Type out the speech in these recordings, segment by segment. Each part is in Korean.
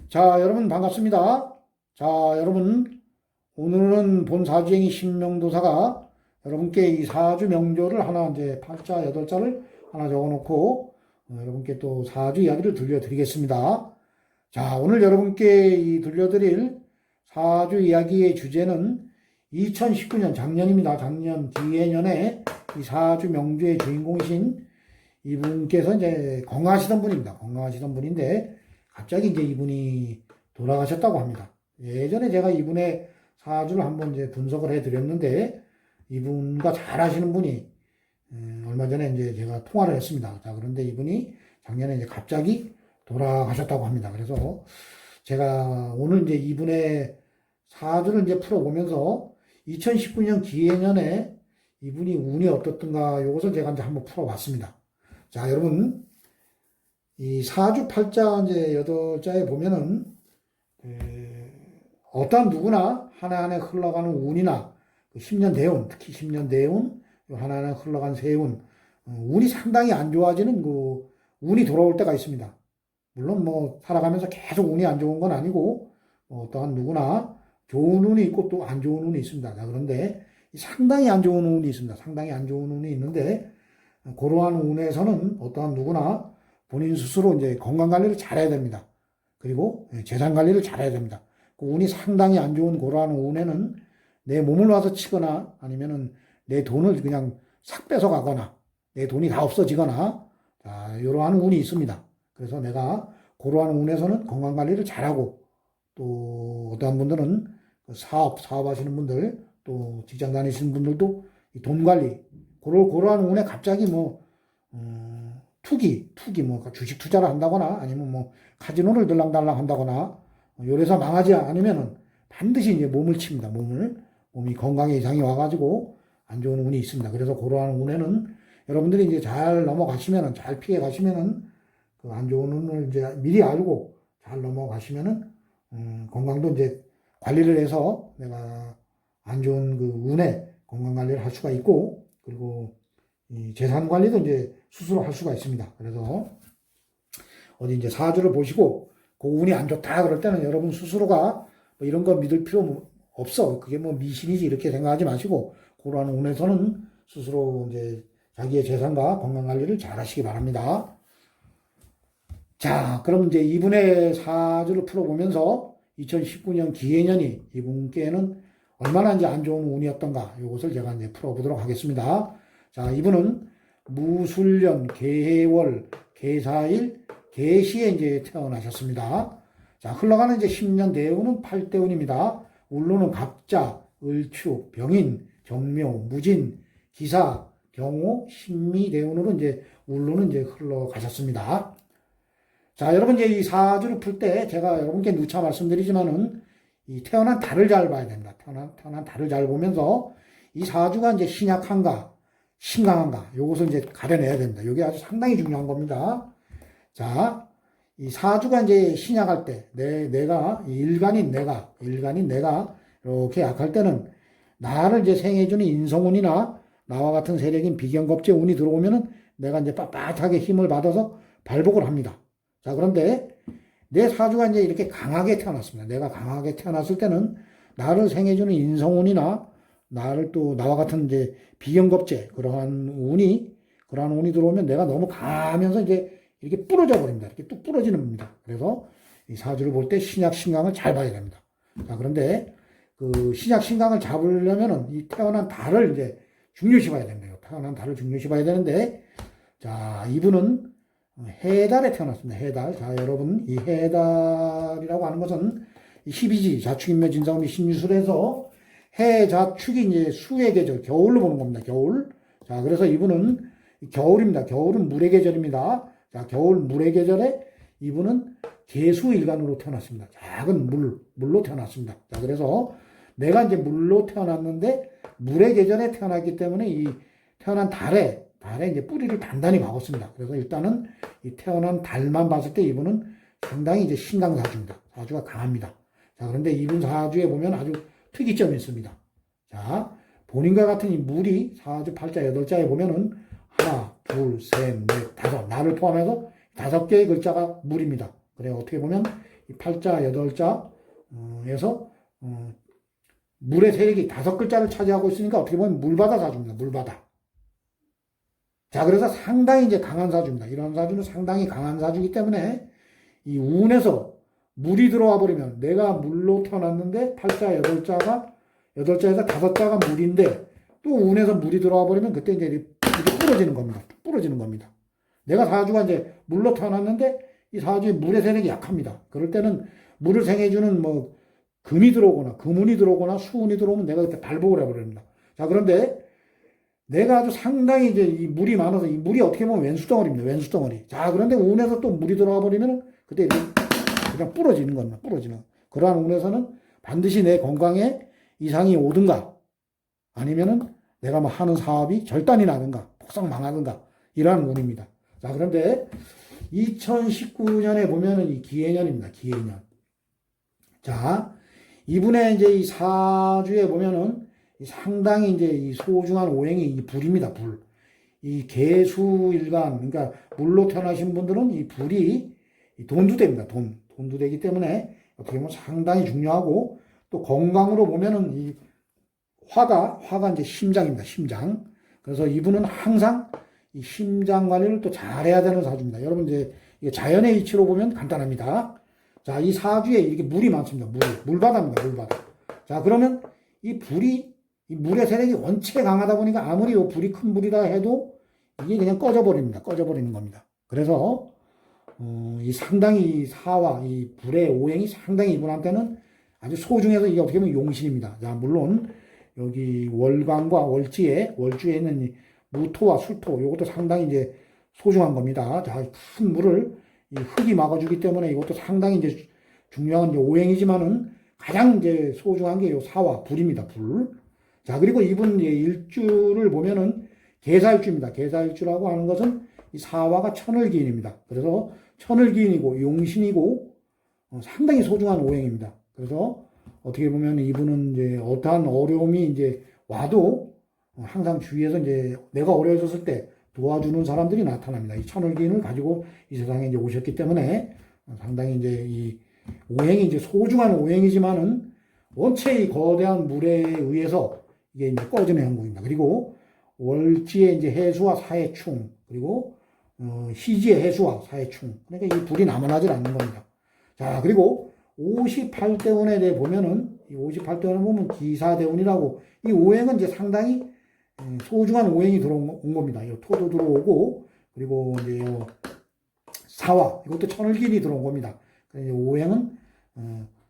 자, 여러분 반갑습니다. 자, 여러분 오늘은 본 사주행위 신명도사가 여러분께 이 사주 명조를 하나 이제 팔자, 여덟자를 하나 적어놓고 여러분께 또 사주 이야기를 들려드리겠습니다. 자, 오늘 여러분께 이 들려드릴 사주 이야기의 주제는 2019년 작년입니다. 작년 기해년에 이 사주 명조의 주인공이신 이분께서 이제 건강하시던 분입니다. 건강하시던 분인데 갑자기 이제 이분이 돌아가셨다고 합니다. 예전에 제가 이분의 사주를 한번 이제 분석을 해드렸는데 이분과 잘 아시는 분이 얼마 전에 이제 제가 통화를 했습니다. 자, 그런데 이분이 작년에 이제 갑자기 돌아가셨다고 합니다. 그래서 제가 오늘 이제 이분의 사주를 이제 풀어보면서 2019년 기해년에 이분이 운이 어떻던가 요것을 제가 이제 한번 풀어봤습니다. 자, 여러분 이 사주 팔자 이제 여덟자에 보면은 어떠한 누구나 하나하나 흘러가는 운이나 10년 대운, 특히 10년 대운, 하나하나 흘러간 세운, 운이 상당히 안 좋아지는 그 운이 돌아올 때가 있습니다. 물론 뭐 살아가면서 계속 운이 안 좋은 건 아니고 어떠한 누구나 좋은 운이 있고 또 안 좋은 운이 있습니다. 자, 그런데 상당히 안 좋은 운이 있습니다. 상당히 안 좋은 운이 있는데 그러한 운에서는 어떠한 누구나 본인 스스로 이제 건강 관리를 잘해야 됩니다. 그리고 재산 관리를 잘해야 됩니다. 그 운이 상당히 안 좋은 그러한 운에는 내 몸을 와서 치거나 아니면은 내 돈을 그냥 싹 뺏어 가거나 내 돈이 다 없어지거나 자, 이러한 운이 있습니다. 그래서 내가 그러한 운에서는 건강 관리를 잘하고 또 어떠한 분들은 사업하시는 분들 또 직장 다니시는 분들도 돈 관리 그러한 운에 갑자기 뭐 투기 뭐 주식 투자를 한다거나 아니면 뭐 카지노를 들랑달랑 한다거나 요래서 망하지 않으면은 반드시 이제 몸을 칩니다. 몸이 건강에 이상이 와가지고 안 좋은 운이 있습니다. 그래서 그러한 운에는 여러분들이 이제 잘 넘어가시면은 잘 피해 가시면은 그 안 좋은 운을 이제 미리 알고 잘 넘어가시면은 건강도 이제 관리를 해서 내가 안 좋은 그 운에 건강 관리를 할 수가 있고 그리고 이 재산 관리도 이제 스스로 할 수가 있습니다. 그래서 어디 이제 사주를 보시고 그 운이 안 좋다 그럴 때는 여러분 스스로가 뭐 이런 거 믿을 필요 없어. 그게 뭐 미신이지 이렇게 생각하지 마시고 그러한 운에서는 스스로 이제 자기의 재산과 건강 관리를 잘 하시기 바랍니다. 자, 그럼 이제 이분의 사주를 풀어보면서 2019년 기해년이 이분께는 얼마나 이제 안 좋은 운이었던가 이것을 제가 이제 풀어보도록 하겠습니다. 자, 이분은 무술년, 개해월, 개사일, 개시에 이제 태어나셨습니다. 자, 흘러가는 이제 10년 대운은 8대운입니다. 울로는 갑자, 을축, 병인, 정묘, 무진, 기사, 경호, 신미 대운으로 이제 울로는 이제 흘러가셨습니다. 자, 여러분 이제 이 사주를 풀 때 제가 여러분께 누차 말씀드리지만은 이 태어난 달을 잘 봐야 됩니다. 태어난 달을 잘 보면서 이 사주가 이제 신약한가, 신강한가, 요것을 이제 가려내야 됩니다. 이게 아주 상당히 중요한 겁니다. 자, 이 사주가 이제 신약할 때, 내가, 일간인 내가 이렇게 약할 때는 나를 이제 생해주는 인성운이나 나와 같은 세력인 비견겁제 운이 들어오면은 내가 이제 빳빳하게 힘을 받아서 발복을 합니다. 자, 그런데 내 사주가 이제 이렇게 강하게 태어났습니다. 내가 강하게 태어났을 때는 나를 생해주는 인성운이나 나를 또 나와 같은 이제 비견겁제 그러한 운이 들어오면 내가 너무 강하면서 이제 이렇게 부러져 버립니다. 이렇게 뚝 부러지는 겁니다. 그래서 이 사주를 볼 때 신약 신강을 잘 봐야 됩니다. 자, 그런데 그 신약 신강을 잡으려면은 이 태어난 달을 이제 중요시 봐야 됩니다. 태어난 달을 중요시 봐야 되는데 자, 이분은 해달에 태어났습니다. 해달. 자, 여러분, 이 해달이라고 하는 것은 희비지, 자축인묘, 진사오미, 신유술에서 해자축이 이제 수의 계절, 겨울로 보는 겁니다. 겨울. 자, 그래서 이분은 겨울입니다. 겨울은 물의 계절입니다. 자, 겨울 물의 계절에 이분은 개수일간으로 태어났습니다. 작은 물로 태어났습니다. 자, 그래서 내가 이제 물로 태어났는데 물의 계절에 태어났기 때문에 이 태어난 달에 이제 뿌리를 단단히 박았습니다. 그래서 일단은 이 태어난 달만 봤을 때 이분은 상당히 이제 신강사주입니다. 사주가 강합니다. 자, 그런데 이분 사주에 보면 아주 특이점이 있습니다. 자, 본인과 같은 이 물이 사주 팔자 여덟자에 보면은 하나, 둘, 셋, 넷, 다섯, 나를 포함해서 5개의 글자가 물입니다. 그래 어떻게 보면 이 팔자, 여덟자에서 물의 세력이 5글자를 차지하고 있으니까 어떻게 보면 물바다 사주입니다. 물바다. 자, 그래서 상당히 이제 강한 사주입니다. 이런 사주는 상당히 강한 사주이기 때문에 이 운에서 물이 들어와 버리면 내가 물로 태어났는데 팔자, 여덟자에서 5자가 물인데 또 운에서 물이 들어와 버리면 그때 이제 이렇게 부러지는 겁니다. 부러지는 겁니다. 내가 사주가 이제 물로 태어났는데 이 사주의 물의 세력이 약합니다. 그럴 때는 물을 생해주는 뭐 금이 들어오거나 금운이 들어오거나 수운이 들어오면 내가 그때 발복을 해버립니다. 자, 그런데 내가 아주 상당히 이제 이 물이 많아서 이 물이 어떻게 보면 왼수덩어리입니다. 왼수덩어리. 자, 그런데 운에서 또 물이 들어와 버리면 그때 그냥 부러지는 겁니다. 부러지는. 그러한 운에서는 반드시 내 건강에 이상이 오든가 아니면은 내가 뭐 하는 사업이 절단이 나든가 폭삭 망하든가 이러한 운입니다. 자, 그런데 2019년에 보면은 이 기해년입니다. 기해년. 자, 이분의 이제 이 사주에 보면은 상당히 이제 이 소중한 오행이 이 불입니다. 불. 이 계수일간, 그러니까 물로 태어나신 분들은 이 불이 돈두대입니다. 돈두대이기 때문에 어떻게 보면 상당히 중요하고 또 건강으로 보면은 이 화가 이제 심장입니다. 심장. 그래서 이분은 항상 이 심장 관리를 또 잘해야 되는 사주입니다. 여러분 이제 이게 자연의 이치로 보면 간단합니다. 자, 이 사주에 이렇게 물이 많습니다. 물바다입니다. 물바다. 자, 그러면 이 불이 이 물의 세력이 원체 강하다 보니까 아무리 이 불이 큰 불이다 해도 이게 그냥 꺼져버립니다. 꺼져버리는 겁니다. 그래서 이 상당히 이 사와 이 불의 오행이 상당히 이분한테는 아주 소중해서 이게 어떻게 보면 용신입니다. 자, 물론 여기 월광과 월주에 있는 이 무토와 수토 이것도 상당히 이제 소중한 겁니다. 자, 큰 물을 이 흙이 막아주기 때문에 이것도 상당히 이제 중요한 이제 오행이지만은 가장 이제 소중한 게 이 사와 불입니다. 불. 자, 그리고 이분 이제 일주를 보면은 계사일주입니다. 계사일주라고 하는 것은 이 사화가 천을기인입니다. 그래서 천을기인이고 용신이고 상당히 소중한 오행입니다. 그래서 어떻게 보면 이분은 이제 어떠한 어려움이 이제 와도 항상 주위에서 이제 내가 어려워졌을 때 도와주는 사람들이 나타납니다. 이 천을기인을 가지고 이 세상에 이제 오셨기 때문에 상당히 이제 이 오행이 이제 소중한 오행이지만은 원체 이 거대한 물에 의해서 이게 이제 꺼지는 형국입니다. 그리고 월지의 이제 해수와 사해충 그리고 희지의 해수와 사해충 그러니까 이 불이 남아나질 않는 겁니다. 자, 그리고 58대운에 대해 보면은 이 58대운에 보면 기사대운이라고 이 오행은 이제 상당히 소중한 오행이 들어온 겁니다. 이 토도 들어오고 그리고 이제 사화 이것도 천을기인이 들어온 겁니다. 그래서 오행은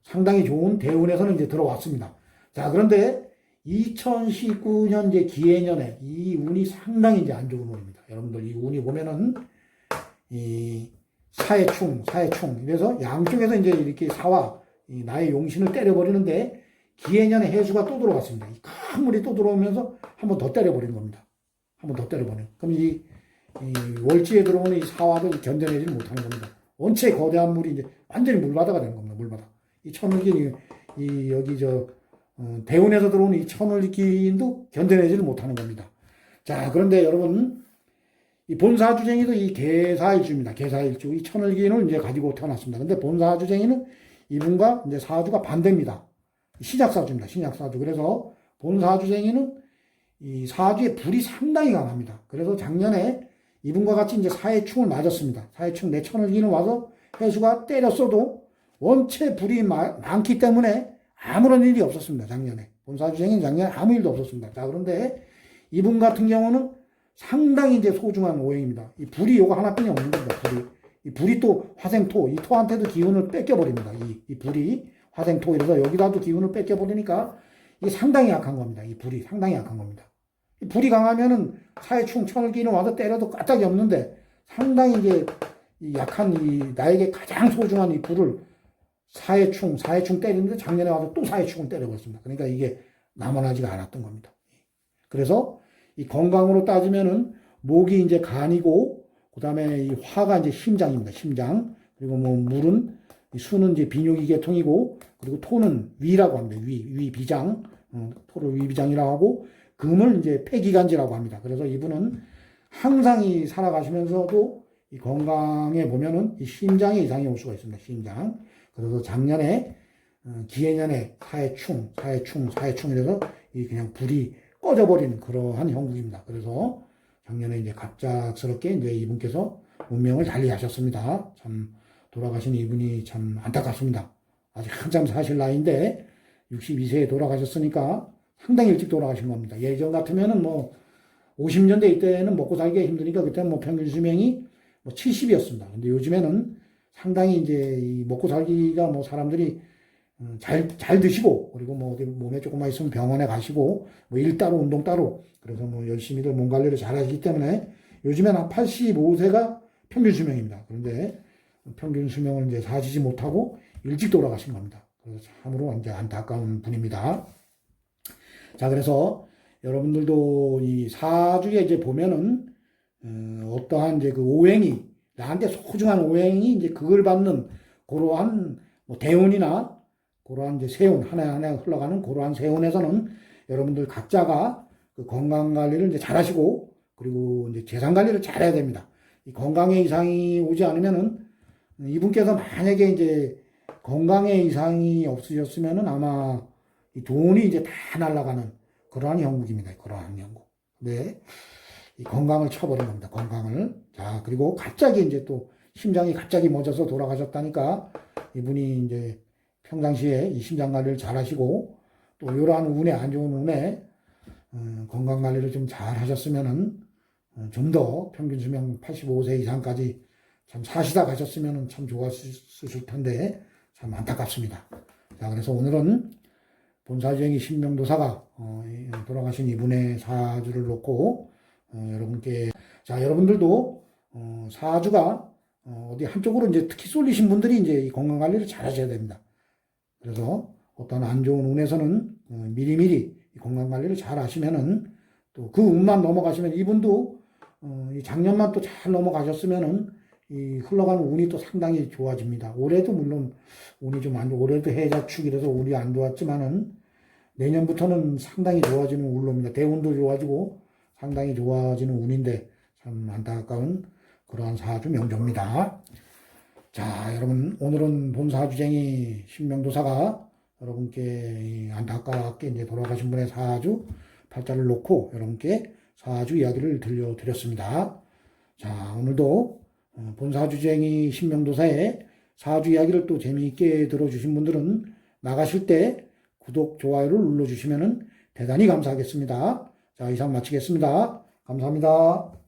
상당히 좋은 대운에서는 이제 들어왔습니다. 자, 그런데 2019년 이제 기해년에 이 운이 상당히 이제 안 좋은 운입니다. 여러분들 이 운이 보면은 이 사해충. 그래서 양쪽에서 이제 이렇게 사와 이 나의 용신을 때려버리는데 기해년에 해수가 또 들어갔습니다. 이 큰 물이 또 들어오면서 한 번 더 때려버리는 겁니다. 한 번 더 때려버리는. 그럼 이 월지에 들어오는 이 사와도 견뎌내지 못하는 겁니다. 원체 거대한 물이 이제 완전히 물바다가 되는 겁니다. 물바다. 이 천을기인 이 여기 대운에서 들어오는 이 천을기인도 견뎌내지를 못하는 겁니다. 자, 그런데 여러분 이 본사주쟁이도 이 계사일주입니다. 계사일주 이 천을기인을 이제 가지고 태어났습니다. 근데 본사주쟁이는 이분과 이제 사주가 반대입니다. 신약사주입니다. 신약사주. 그래서 본사주쟁이는 이 사주의 불이 상당히 강합니다. 그래서 작년에 이분과 같이 이제 사해충을 맞았습니다. 사해충 내 천을기인을 와서 해수가 때렸어도 원체 불이 많기 때문에 아무런 일이 없었습니다. 작년에. 본사주쟁이는 작년에 아무 일도 없었습니다. 자, 그런데 이분 같은 경우는 상당히 이제 소중한 오행입니다. 이 불이 요거 하나뿐이 없는 겁니다. 이 불이 또 화생토, 이 토한테도 기운을 뺏겨버립니다. 이 불이 화생토, 이래서 여기다도 기운을 뺏겨버리니까 이게 상당히 약한 겁니다. 이 불이 상당히 약한 겁니다. 이 불이 강하면은 사해충, 천을기인을 와서 때려도 까딱이 없는데 상당히 이제 이 약한 이 나에게 가장 소중한 이 불을 사해충 때리는데 작년에 와서 또 사해충을 때려버렸습니다. 그러니까 이게 남아나지가 않았던 겁니다. 그래서 이 건강으로 따지면은 목이 이제 간이고 그다음에 이 화가 이제 심장입니다. 심장. 그리고 뭐 물은 수는 이제 비뇨기 계통이고 그리고 토는 위라고 합니다. 위 비장. 토를 위비장이라고 하고 금을 이제 폐기간지라고 합니다. 그래서 이분은 항상 이 살아가시면서도 이 건강에 보면은 이 심장에 이상이 올 수가 있습니다. 심장. 그래서 작년에 기해년에 사해충 이래서 이 그냥 불이 꺼져버린 그러한 형국입니다. 그래서 작년에 이제 갑작스럽게 이제 이분께서 운명을 달리하셨습니다. 참 돌아가신 이분이 참 안타깝습니다. 아직 한참 사실 나이인데 62세에 돌아가셨으니까 상당히 일찍 돌아가신 겁니다. 예전 같으면은 뭐 50년대 이때는 먹고 살기가 힘드니까 그때는 뭐 평균 수명이 뭐 70이었습니다. 근데 요즘에는 상당히 이제 이 먹고 살기가 뭐 사람들이 잘 드시고, 그리고 뭐 어디 몸에 조금만 있으면 병원에 가시고, 뭐 일 따로 운동 따로, 그래서 뭐 열심히들 몸 관리를 잘 하시기 때문에 요즘엔 한 85세가 평균 수명입니다. 그런데 평균 수명을 이제 사시지 못하고 일찍 돌아가신 겁니다. 그래서 참으로 이제 안타까운 분입니다. 자, 그래서 여러분들도 이 사주에 이제 보면은, 어떠한 이제 그 오행이, 나한테 소중한 오행이 이제 그걸 받는 그러한 뭐 대운이나 그러한 이제 세운, 하나하나 흘러가는 그러한 세운에서는 여러분들 각자가 그 건강 관리를 이제 잘 하시고, 그리고 이제 재산 관리를 잘 해야 됩니다. 이 건강에 이상이 오지 않으면은 이분께서 만약에 이제 건강에 이상이 없으셨으면은 아마 이 돈이 이제 다 날아가는 그러한 형국입니다. 그러한 형국. 네. 이 건강을 쳐버린 겁니다. 건강을. 자, 그리고 갑자기 이제 또 심장이 갑자기 멎어서 돌아가셨다니까 이분이 이제 평상시에 이 심장 관리를 잘 하시고 또 이러한 운에, 안 좋은 운에 건강 관리를 좀 잘 하셨으면은 좀 더 평균 수명 85세 이상까지 참 사시다 가셨으면 참 좋았을 텐데 참 안타깝습니다. 자, 그래서 오늘은 본사주행이 신명도사가 돌아가신 이분의 사주를 놓고 여러분께, 자, 여러분들도 사주가 어디 한쪽으로 이제 특히 쏠리신 분들이 이제 이 건강 관리를 잘 하셔야 됩니다. 그래서 어떤 안 좋은 운에서는 미리미리 이 건강 관리를 잘 하시면은 또 그 운만 넘어가시면 이분도 이 작년만 또 잘 넘어가셨으면은 이 흘러가는 운이 또 상당히 좋아집니다. 올해도 물론 운이 좀 안 좋고, 올해도 해자축이라서 운이 안 좋았지만은 내년부터는 상당히 좋아지는 운로입니다. 대운도 좋아지고 상당히 좋아지는 운인데 참 안타까운 그러한 사주 명조입니다. 자, 여러분, 오늘은 본사주쟁이 신명도사가 여러분께 안타깝게 이제 돌아가신 분의 사주 팔자를 놓고 여러분께 사주 이야기를 들려드렸습니다. 자, 오늘도 본사주쟁이 신명도사의 사주 이야기를 또 재미있게 들어주신 분들은 나가실 때 구독, 좋아요를 눌러주시면 대단히 감사하겠습니다. 자, 이상 마치겠습니다. 감사합니다.